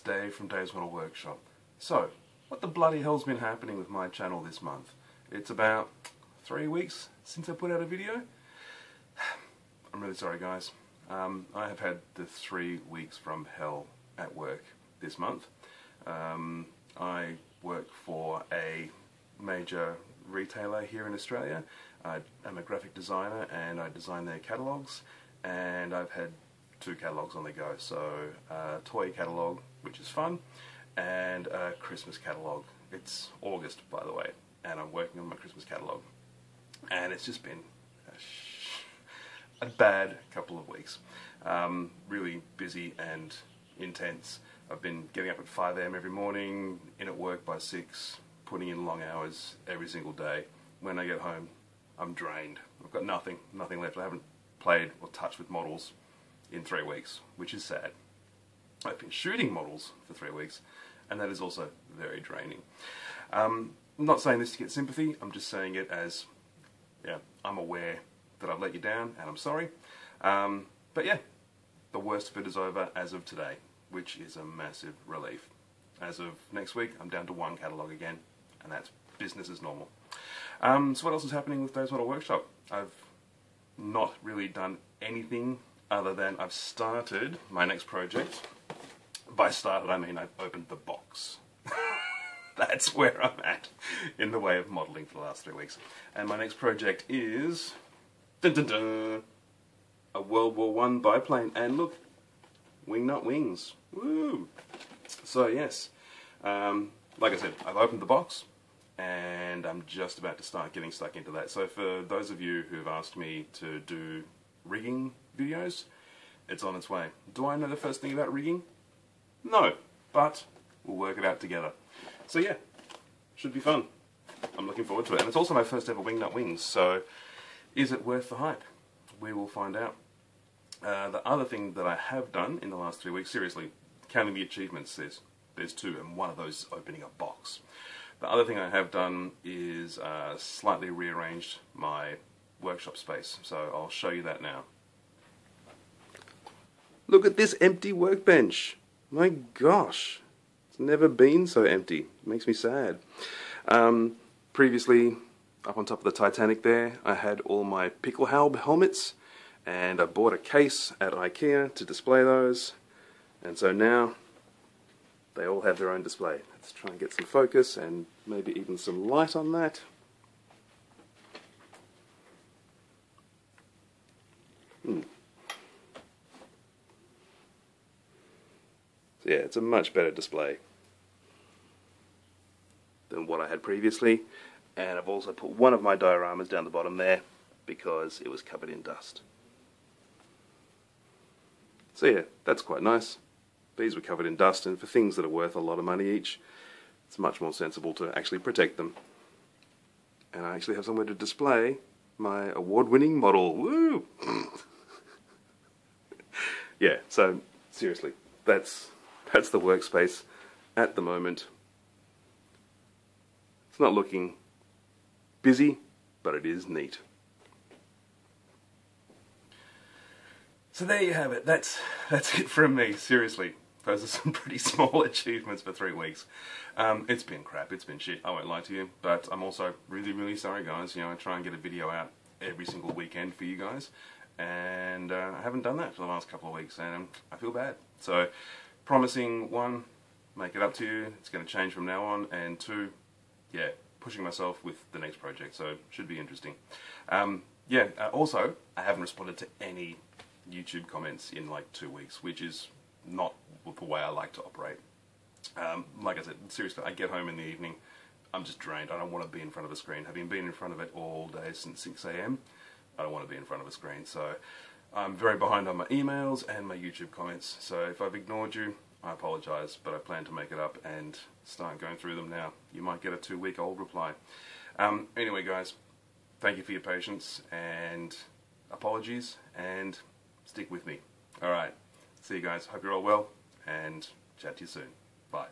It's Dave from Dave's Model Workshop. So, what the bloody hell's been happening with my channel this month? It's about 3 weeks since I put out a video. I'm really sorry, guys. I have had the 3 weeks from hell at work this month. I work for a major retailer here in Australia. I'm a graphic designer and I design their catalogues, and I've had 2 catalogues on the go. So a toy catalogue, which is fun, and a Christmas catalogue. It's August, by the way, and I'm working on my Christmas catalogue, and it's just been a bad couple of weeks. Really busy and intense. I've been getting up at 5 AM every morning, in at work by 6, putting in long hours every single day. When I get home, I'm drained. I've got nothing left. I haven't played or touched with models in 3 weeks, which is sad. I've been shooting models for 3 weeks, and that is also very draining. I'm not saying this to get sympathy, I'm just saying it as, yeah, I'm aware that I've let you down, and I'm sorry. But yeah, the worst of it is over as of today, which is a massive relief. As of next week, I'm down to 1 catalogue again, and that's business as normal. So what else is happening with Dave's Model Workshop? I've not really done anything other than I've started my next project. By started, I mean I've opened the box. That's where I'm at in the way of modelling for the last 3 weeks. And my next project is dun, dun, dun, a World War I biplane. And look, wing nut wings. Woo! So yes, like I said, I've opened the box, and I'm just about to start getting stuck into that. So for those of you who've asked me to do rigging videos, it's on its way. Do I know the first thing about rigging? No, but we'll work it out together. So yeah, should be fun. I'm looking forward to it. And it's also my first ever wing nut wings, so is it worth the hype? We will find out. The other thing that I have done in the last 3 weeks, seriously, counting the achievements, there's 2, and one of those is opening a box. The other thing I have done is slightly rearranged my workshop space, so I'll show you that now. Look at this empty workbench. My gosh, it's never been so empty. It makes me sad. Previously, up on top of the Titanic there, I had all my Pickelhaube helmets, and I bought a case at IKEA to display those, and so now they all have their own display. Let's try and get some focus and maybe even some light on that. So yeah, it's a much better display than what I had previously, and I've also put one of my dioramas down the bottom there because it was covered in dust. So yeah, that's quite nice. These were covered in dust, and for things that are worth a lot of money each, it's much more sensible to actually protect them. And I actually have somewhere to display my award-winning model. Woo! Yeah, so seriously, that's the workspace at the moment. It's not looking busy, but it is neat. So there you have it. That's it from me. Seriously, those are some pretty small achievements for 3 weeks. It's been crap. It's been shit. I won't lie to you. But I'm also really sorry, guys. You know, I try and get a video out every single weekend for you guys, and I haven't done that for the last couple of weeks, and I feel bad. So, promising, 1, make it up to you. It's going to change from now on, and 2, yeah, pushing myself with the next project. So, should be interesting. Also, I haven't responded to any YouTube comments in like 2 weeks, which is not the way I like to operate. Like I said, seriously, I get home in the evening, I'm just drained. I don't want to be in front of a screen. Having been in front of it all day since 6 AM, I don't want to be in front of a screen. So I'm very behind on my emails and my YouTube comments. So if I've ignored you, I apologise, but I plan to make it up and start going through them now. You might get a 2-week-old reply. Anyway, guys, thank you for your patience, and apologies, and stick with me. Alright, see you guys. Hope you're all well, and chat to you soon. Bye.